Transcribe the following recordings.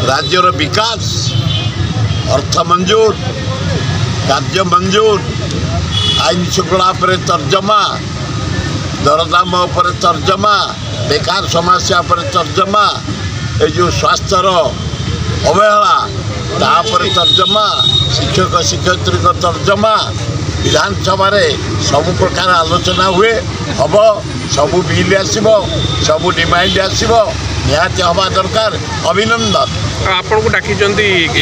राज्यर विकास अर्थ मंजूर कार्य मंजूर आईन श्रृंखला पर तर्जमा दरदाम पर तर्जमा बेकार समस्या पर तर्जमा ये जो स्वास्थ्यर अवहेला तापर तर्जमा शिक्षक शिक्षयित्री तर्जमा विधानसभा सबु प्रकार आलोचना हुए हम सबू बिल आसब सबू डिमांड आसब निहाती हवा दरकार अभिनंदन आपन को डाकी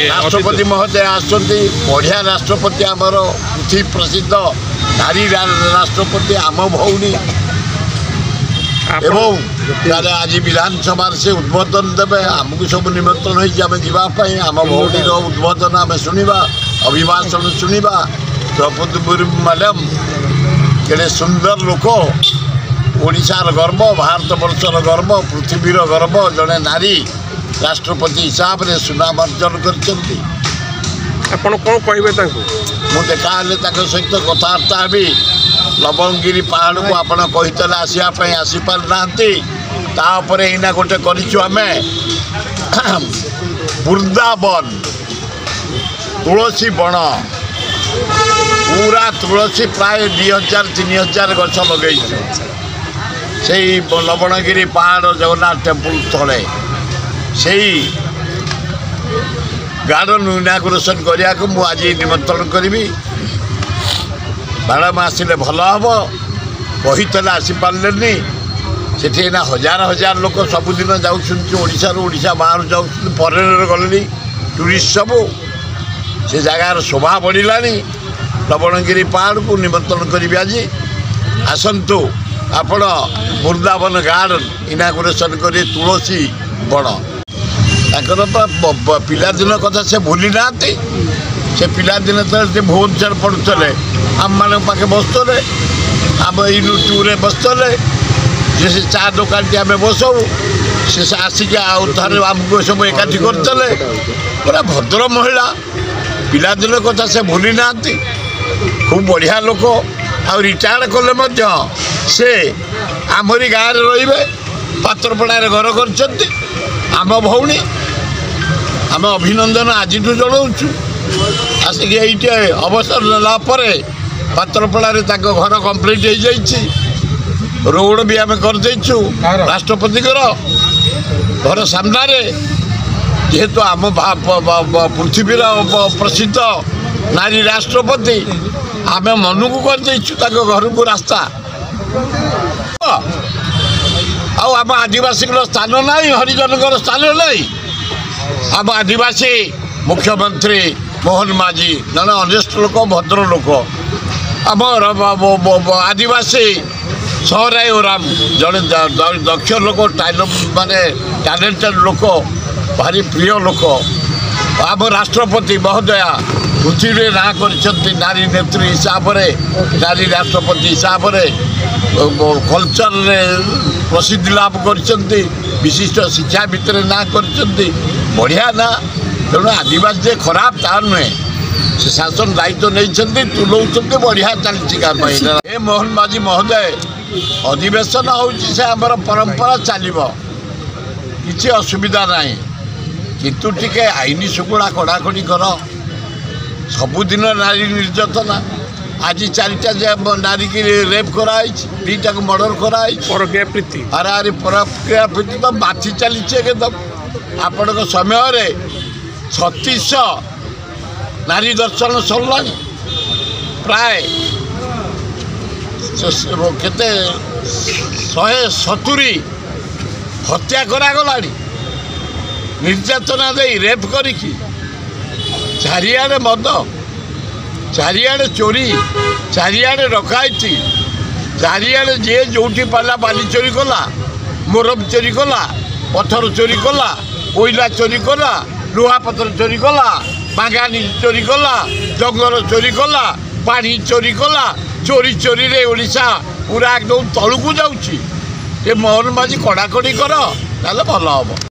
राष्ट्रपति महोदय आसुँच बढ़िया राष्ट्रपति आमर पृथ्वी प्रसिद्ध नारी राष्ट्रपति आम भौणी एवं आज विधानसभा से उद्बोधन देवे आमको सब निमंत्रण होम जावाई आम भौणी उद्बोधन आम शुणा अभिभाषण शुणा द्रौपदी मुर्मू मैडम केड़े सुंदर लोक ओडिशार गर्व भारत वर्षर गर्व पृथ्वीर गर्व जड़े नारी राष्ट्रपति हिसाब से सुनाम अर्जन कर देखा सहित कथबार्ता हेबी लवणगिरी पहाड़ को आपड़ कहीते आसवाई आसीपार नापर एना गोटे करें वृंदावन तुलसी बण पूरा तुलसी प्राय 2000-3000 गछ लगे से लवणगिरी पहाड़ जगन्नाथ टेम्पल तले से गार्डन इनागुरेसन करने को आज निमंत्रण करी मैडम आसिले भल हम कहीते आसीपारे से हजार हजार लोक सबुदिन जाशा बाहर जाऊँ फरेनर गले टूरिस्ट सबू से जगार शोभा बढ़ला लवणगिरी पहाड़ को निमंत्रण करी आज आसतु आपण वृंदावन गार्डन इनागुरेसन कर तुलसी बण तर पिलादिन कथा से भूली ना से पिलादिन तो भुवनेश्वर पढ़ुते आम मान पाखे बसुले आम यूट्यूब बसुले से चा दुकान टी आम बसऊ से आसिक आमको सब एकाठी करते पूरा भद्र महिला पिलादिन कथा से भूली ना खूब बढ़िया लोक आ रिटायर्ड कले से आमरी गाँव में रे पात्रपड़ार घर कर आम भौणी आम अभिनंदन आज जनाऊँ आसिक ये अवसर नापर पात्रपड़ार घर कम्प्लीट हो जाइए रोड भी आम करदेचु राष्ट्रपति घर सामने जेहेतु आम पृथ्वीर प्रसिद्ध नारी राष्ट्रपति आम मन को करदेचु घर को रास्ता आम आदिवासी स्थान ना हरिजन स्थान ना आम आदिवासी मुख्यमंत्री मोहन माझी जन अनेस्ट लोक भद्र लोक आम आदिवासी सहराय ओराम जड़े दक्ष लोक माने टैलेंटेड लोक भारी प्रिय लोक आम राष्ट्रपति महोदया पृथ्वी ना कर नारी नेत्री हिसाब से नारी राष्ट्रपति हिसाब से कल्चर प्रसिद्धि लाभ कर विशिष्ट शिक्षा भितर ना कर बढ़िया ना तेणु आदिवासी खराब ता नुहे से शासन दायित्व नहीं तुलाऊँ बढ़िया चलती मोहन माझी महोदय अधिवेशन होमर परंपरा चलो कि असुविधा ना किंतु टिके आईन शुक्ला कड़ाकड़ी कर सबुदिन नारी निर्यातना आज 4टा नारी की रेप कराई 2टा को मर्डर कराई परक्रिया प्रीति अरे परक्रिया प्रीति तो बाथी चली एकदम आपण समय 3600 नारी दर्शन सरला प्राय केते 170 हत्या करागला निर्यातना दे रेप करिकी चारिआडे मद चारिआडे चोरी चारिआडे डकायती चारिआडे जे जोटी पाला बाली चोरी कला मोरम चोरी कला पत्थर चोरी कला कोयला चोरी कला लुहा पत्थर चोरी कला बागानी चोरी कला जंगल चोरी कला पानी चोरी कला चोरी चोरी रे ओडिशा पूरा एकदम तलू को जाऊँगी ये मोहन माझी कड़ाकड़ी कर भल हम।